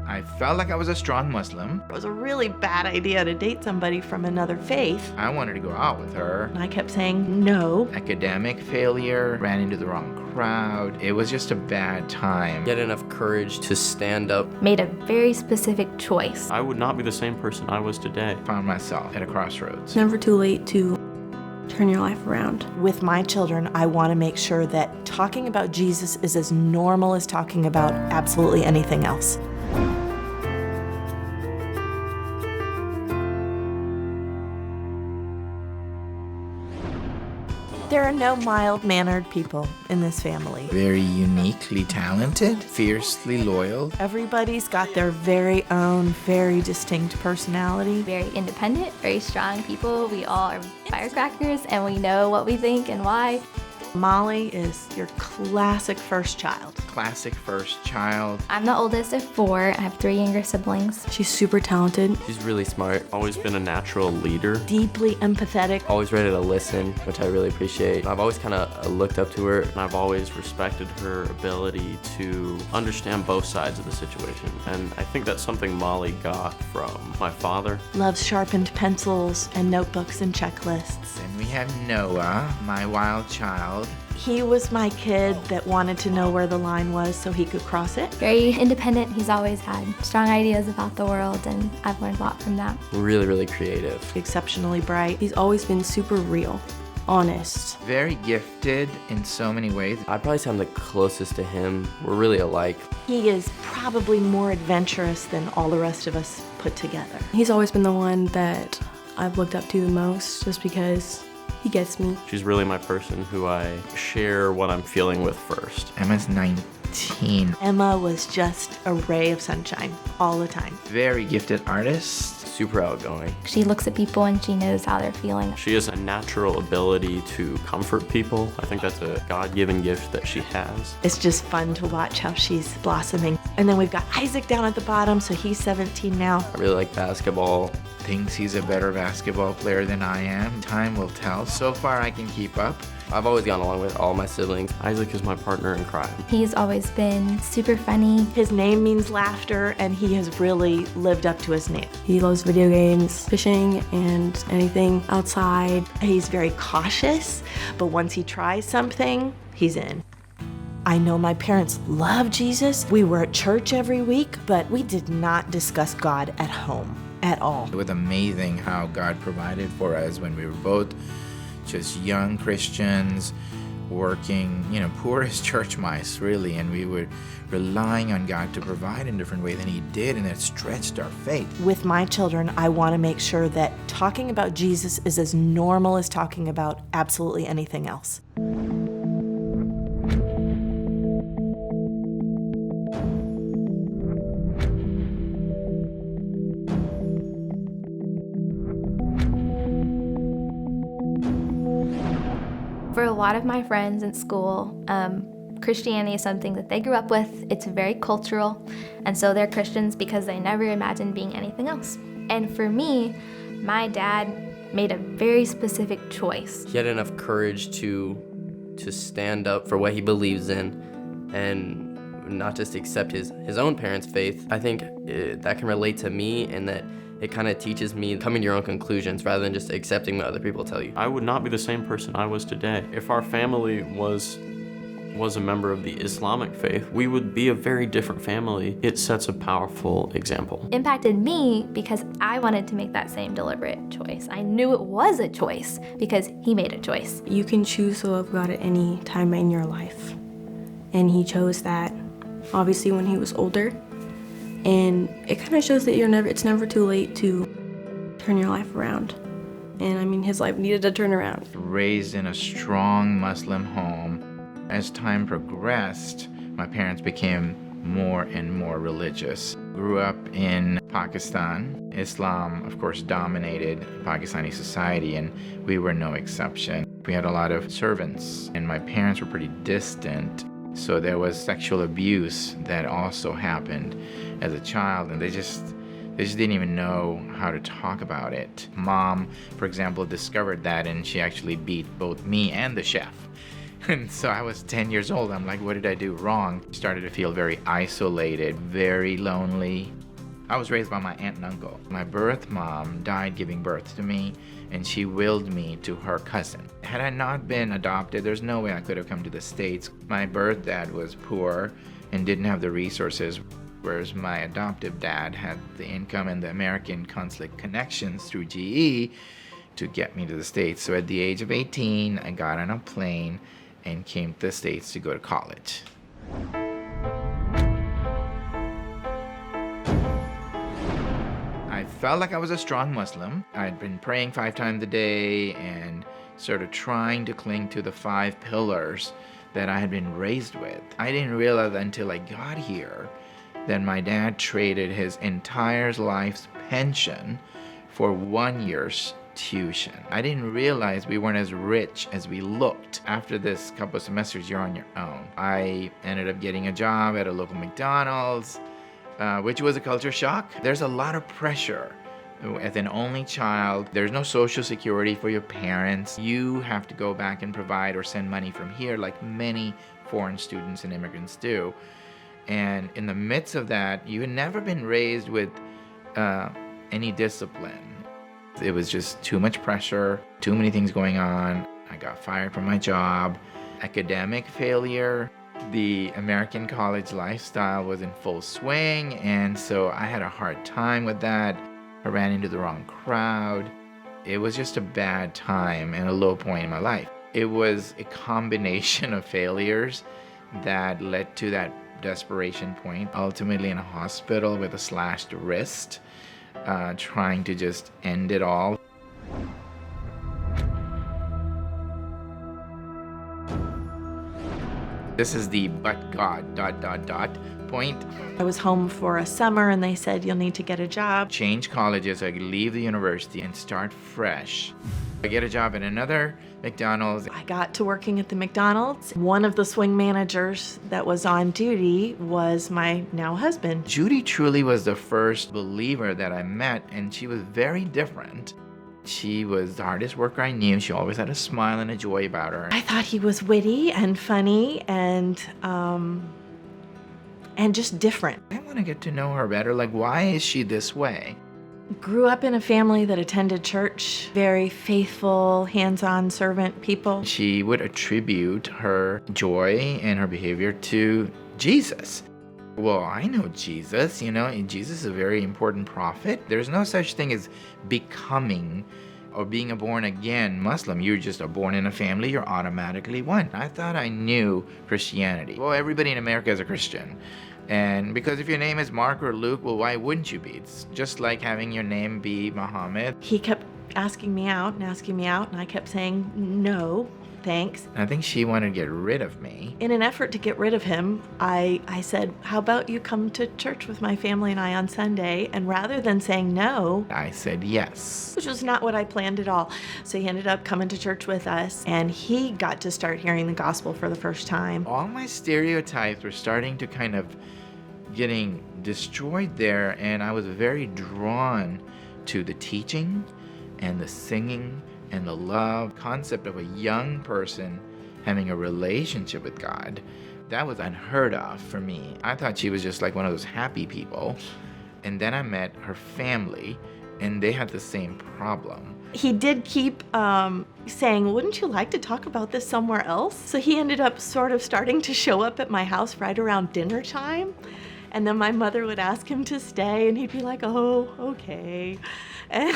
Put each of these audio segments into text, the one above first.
I felt like I was a strong Muslim. It was a really bad idea to date somebody from another faith. I wanted to go out with her. And I kept saying no. Academic failure, ran into the wrong crowd. It was just a bad time. Get enough courage to stand up. Made a very specific choice. I would not be the same person I was today. Found myself at a crossroads. Never too late to turn your life around. With my children, I want to make sure that talking about Jesus is as normal as talking about absolutely anything else. There are no mild-mannered people in this family. Very uniquely talented, fiercely loyal. Everybody's got their very own, very distinct personality. Very independent, very strong people. We all are firecrackers and we know what we think and why. Molly is your classic first child. Classic first child. I'm the oldest of 4. I have 3 younger siblings. She's super talented. She's really smart. Always been a natural leader. Deeply empathetic. Always ready to listen, which I really appreciate. I've always kind of looked up to her. And I've always respected her ability to understand both sides of the situation. And I think that's something Molly got from my father. Loves sharpened pencils and notebooks and checklists. Then we have Noah, my wild child. He was my kid that wanted to know where the line was so he could cross it. Very independent. He's always had strong ideas about the world and I've learned a lot from that. Really, really creative. Exceptionally bright. He's always been super real, honest. Very gifted in so many ways. I'd probably say I'm the closest to him. We're really alike. He is probably more adventurous than all the rest of us put together. He's always been the one that I've looked up to the most just because he gets me. She's really my person who I share what I'm feeling with first. Emma's 19. Emma was just a ray of sunshine all the time. Very gifted artist. Super outgoing. She looks at people and she knows how they're feeling. She has a natural ability to comfort people. I think that's a God-given gift that she has. It's just fun to watch how she's blossoming. And then we've got Isaac down at the bottom, so he's 17 now. I really like basketball. Thinks he's a better basketball player than I am. Time will tell. So far I can keep up. I've always gone along with all my siblings. Isaac is my partner in crime. He's always been super funny. His name means laughter, and he has really lived up to his name. He loves video games, fishing, and anything outside. He's very cautious, but once he tries something, he's in. I know my parents love Jesus. We were at church every week, but we did not discuss God at home at all. It was amazing how God provided for us when we were both just young Christians working, poor as church mice, really, and we were relying on God to provide in different ways, and He did, and it stretched our faith. With my children, I want to make sure that talking about Jesus is as normal as talking about absolutely anything else. For a lot of my friends in school, Christianity is something that they grew up with. It's very cultural, and so they're Christians because they never imagined being anything else. And for me, my dad made a very specific choice. He had enough courage to stand up for what he believes in and not just accept his own parents' faith. I think that can relate to me in that it kind of teaches me coming to your own conclusions rather than just accepting what other people tell you. I would not be the same person I was today. If our family was a member of the Islamic faith, we would be a very different family. It sets a powerful example. Impacted me because I wanted to make that same deliberate choice. I knew it was a choice because he made a choice. You can choose to love God at any time in your life. And he chose that, obviously, when he was older. And it kind of shows that it's never too late to turn your life around. And his life needed to turn around. Raised in a strong Muslim home. As time progressed, my parents became more and more religious. Grew up in Pakistan. Islam, of course, dominated Pakistani society, and we were no exception. We had a lot of servants, and my parents were pretty distant. So there was sexual abuse that also happened as a child, and they just didn't even know how to talk about it. Mom, for example, discovered that, and she actually beat both me and the chef. And so I was 10 years old. I'm like, what did I do wrong? Started to feel very isolated, very lonely. I was raised by my aunt and uncle. My birth mom died giving birth to me, and she willed me to her cousin. Had I not been adopted, there's no way I could have come to the States. My birth dad was poor and didn't have the resources, whereas my adoptive dad had the income and the American consulate connections through GE to get me to the States. So at the age of 18, I got on a plane and came to the States to go to college. I felt like I was a strong Muslim. I'd been praying 5 times a day and sort of trying to cling to the 5 pillars that I had been raised with. I didn't realize until I got here that my dad traded his entire life's pension for 1 year's tuition. I didn't realize we weren't as rich as we looked. After this couple of semesters, you're on your own. I ended up getting a job at a local McDonald's, which was a culture shock. There's a lot of pressure. As an only child, there's no social security for your parents. You have to go back and provide or send money from here like many foreign students and immigrants do. And in the midst of that, you had never been raised with any discipline. It was just too much pressure, too many things going on. I got fired from my job, academic failure. The American college lifestyle was in full swing, and so I had a hard time with that. I ran into the wrong crowd. It was just a bad time and a low point in my life. It was a combination of failures that led to that desperation point, ultimately in a hospital with a slashed wrist, trying to just end it all. This is the but God ... point. I was home for a summer and they said, you'll need to get a job. Change colleges, I could leave the university and start fresh. I get a job at another McDonald's. I got to working at the McDonald's. One of the swing managers that was on duty was my now husband. Judy truly was the first believer that I met, and she was very different. She was the hardest worker I knew. She always had a smile and a joy about her. I thought he was witty and funny and just different. I want to get to know her better. Like, why is she this way? Grew up in a family that attended church, very faithful, hands-on servant people. She would attribute her joy and her behavior to Jesus. Well, I know Jesus, Jesus is a very important prophet. There's no such thing as becoming or being a born-again Muslim. You're just born in a family, you're automatically one. I thought I knew Christianity. Well, everybody in America is a Christian. And because if your name is Mark or Luke, well, why wouldn't you be? It's just like having your name be Muhammad. He kept asking me out, and I kept saying, no, thanks. I think she wanted to get rid of me. In an effort to get rid of him, I said, how about you come to church with my family and I on Sunday? And rather than saying no, I said yes. Which was not what I planned at all. So he ended up coming to church with us, and he got to start hearing the gospel for the first time. All my stereotypes were starting to kind of getting destroyed there, and I was very drawn to the teaching and the singing and the love concept of a young person having a relationship with God. That was unheard of for me. I thought she was just like one of those happy people. And then I met her family, and they had the same problem. He did keep saying, wouldn't you like to talk about this somewhere else? So he ended up sort of starting to show up at my house right around dinner time. And then my mother would ask him to stay, and he'd be like, oh, okay. And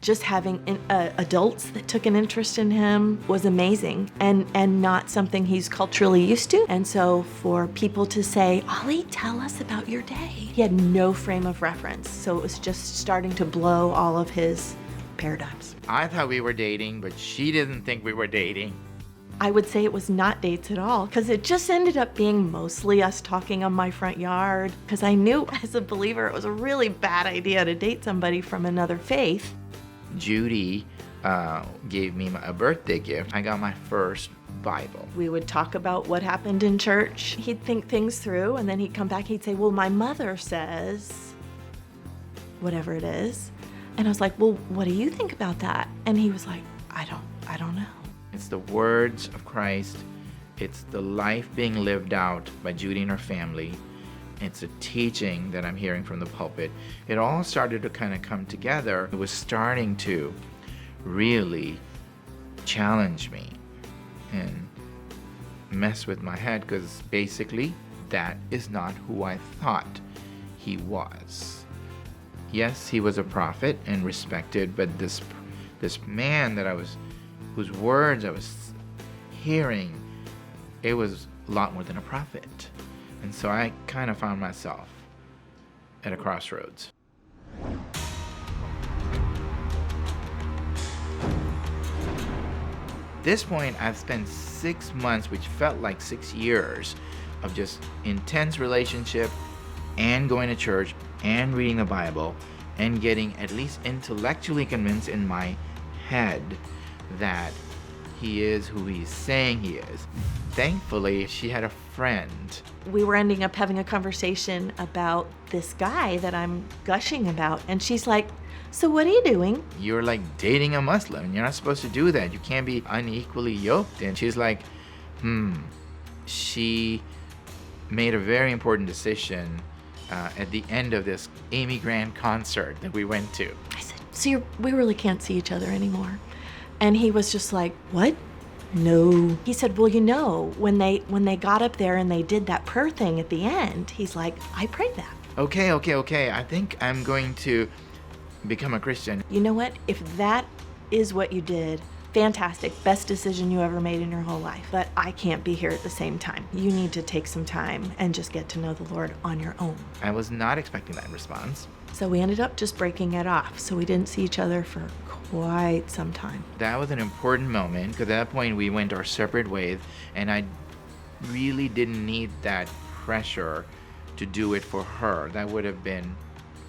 just having adults that took an interest in him was amazing, and not something he's culturally used to. And so for people to say, Ollie, tell us about your day. He had no frame of reference. So it was just starting to blow all of his paradigms. I thought we were dating, but she didn't think we were dating. I would say it was not dates at all, because it just ended up being mostly us talking on my front yard, because I knew as a believer it was a really bad idea to date somebody from another faith. Judy gave me a birthday gift. I got my first Bible. We would talk about what happened in church. He'd think things through, and then he'd come back, he'd say, well, my mother says, whatever it is. And I was like, well, what do you think about that? And he was like, I don't know. It's the words of Christ. It's the life being lived out by Judy and her family. It's a teaching that I'm hearing from the pulpit. It all started to kind of come together. It was starting to really challenge me and mess with my head, because basically that is not who I thought he was. Yes, he was a prophet and respected, but this man whose words I was hearing, it was a lot more than a prophet. And so I kind of found myself at a crossroads. At this point, I've spent 6 months, which felt like 6 years, of just intense relationship and going to church and reading the Bible and getting at least intellectually convinced in my head that he is who he's saying he is. Thankfully, she had a friend. We were ending up having a conversation about this guy that I'm gushing about, and she's like, so what are you doing? You're like dating a Muslim. You're not supposed to do that. You can't be unequally yoked. And she's like, She made a very important decision at the end of this Immigrant concert that we went to. I said, so we really can't see each other anymore. And he was just like, what? No. He said, well, you know, when they got up there and they did that prayer thing at the end, he's like, I prayed that. Okay. I think I'm going to become a Christian. You know what? If that is what you did, fantastic. Best decision you ever made in your whole life. But I can't be here at the same time. You need to take some time and just get to know the Lord on your own. I was not expecting that response. So we ended up just breaking it off. So we didn't see each other for quite some time. That was an important moment, because at that point we went our separate ways, and I really didn't need that pressure to do it for her. That would have been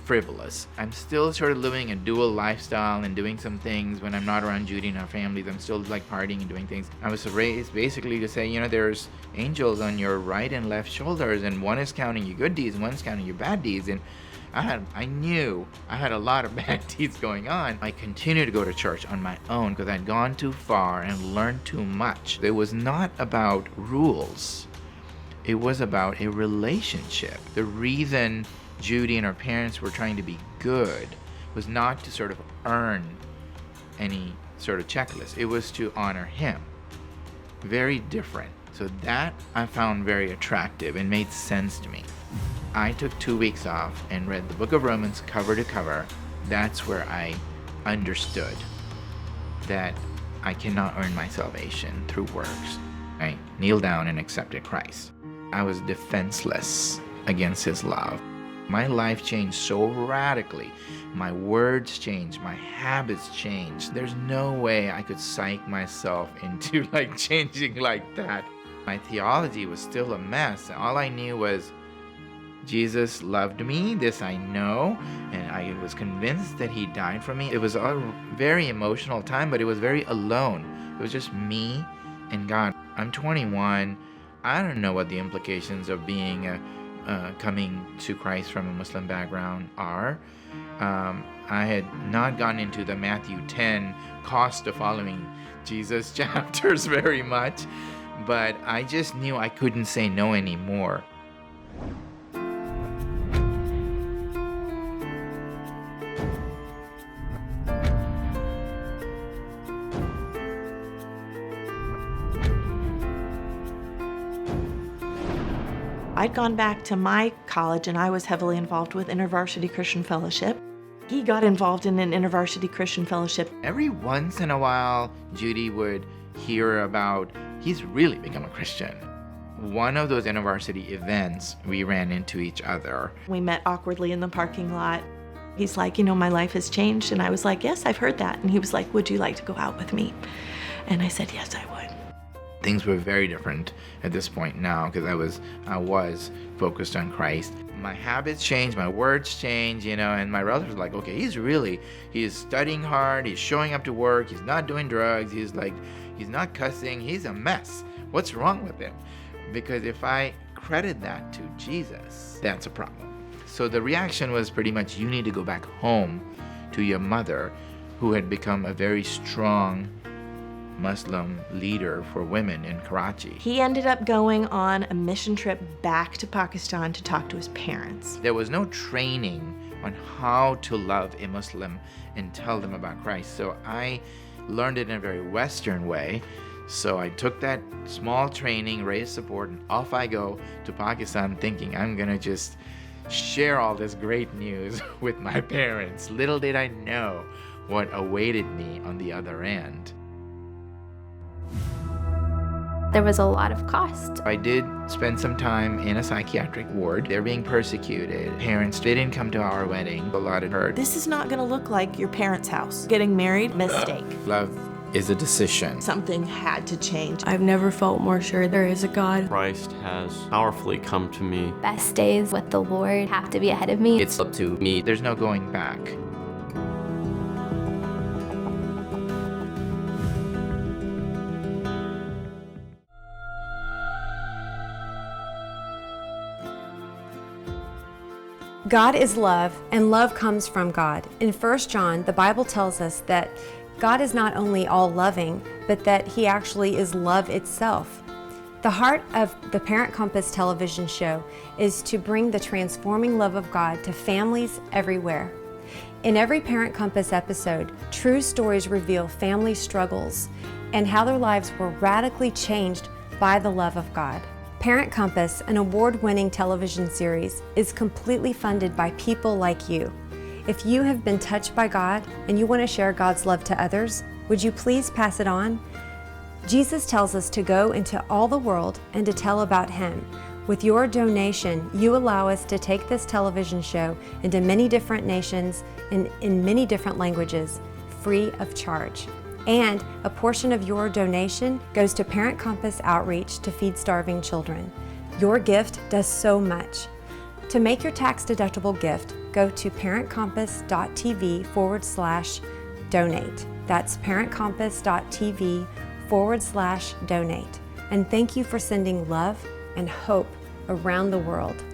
frivolous. I'm still sort of living a dual lifestyle and doing some things when I'm not around Judy and her families. I'm still like partying and doing things. I was raised basically to say, you know, there's angels on your right and left shoulders, and one is counting your good deeds and one's counting your bad deeds. And I knew I had a lot of bad deeds going on. I continued to go to church on my own because I'd gone too far and learned too much. It was not about rules. It was about a relationship. The reason Judy and her parents were trying to be good was not to sort of earn any sort of checklist. It was to honor him. Very different. So that I found very attractive and made sense to me. I took 2 weeks off and read the book of Romans cover to cover. That's where I understood that I cannot earn my salvation through works. I kneeled down and accepted Christ. I was defenseless against his love. My life changed so radically. My words changed. My habits changed. There's no way I could psych myself into like changing like that. My theology was still a mess. All I knew was Jesus loved me, this I know, and I was convinced that he died for me. It was a very emotional time, but it was very alone. It was just me and God. I'm 21. I don't know what the implications of being coming to Christ from a Muslim background are. I had not gone into the Matthew 10 cost of following Jesus chapters very much, but I just knew I couldn't say no anymore. I'd gone back to my college and I was heavily involved with InterVarsity Christian Fellowship. He got involved in an InterVarsity Christian Fellowship. Every once in a while, Judy would hear about, he's really become a Christian. One of those InterVarsity events, we ran into each other. We met awkwardly in the parking lot. He's like, you know, my life has changed. And I was like, yes, I've heard that. And he was like, would you like to go out with me? And I said, yes, I would. Things were very different at this point now because I was focused on Christ. My habits changed, my words changed, you know, and my relatives were like, okay, he's studying hard, he's showing up to work, he's not doing drugs, he's not cussing, he's a mess. What's wrong with him? Because if I credit that to Jesus, that's a problem. So the reaction was pretty much, you need to go back home to your mother, who had become a very strong Muslim leader for women in Karachi. He ended up going on a mission trip back to Pakistan to talk to his parents. There was no training on how to love a Muslim and tell them about Christ. So I learned it in a very Western way. So I took that small training, raised support, and off I go to Pakistan thinking I'm gonna just share all this great news with my parents. Little did I know what awaited me on the other end. There was a lot of cost. I did spend some time in a psychiatric ward. They're being persecuted. Parents didn't come to our wedding. A lot had hurt. This is not gonna look like your parents' house. Getting married, mistake. Love is a decision. Something had to change. I've never felt more sure there is a God. Christ has powerfully come to me. Best days with the Lord have to be ahead of me. It's up to me. There's no going back. God is love, and love comes from God. In 1 John, the Bible tells us that God is not only all-loving, but that He actually is love itself. The heart of the Parent Compass television show is to bring the transforming love of God to families everywhere. In every Parent Compass episode, true stories reveal family struggles and how their lives were radically changed by the love of God. Parent Compass, an award-winning television series, is completely funded by people like you. If you have been touched by God and you want to share God's love to others, would you please pass it on? Jesus tells us to go into all the world and to tell about Him. With your donation, you allow us to take this television show into many different nations and in many different languages, free of charge. And a portion of your donation goes to Parent Compass Outreach to feed starving children. Your gift does so much. To make your tax-deductible gift, go to parentcompass.tv/donate. That's parentcompass.tv/donate. And thank you for sending love and hope around the world.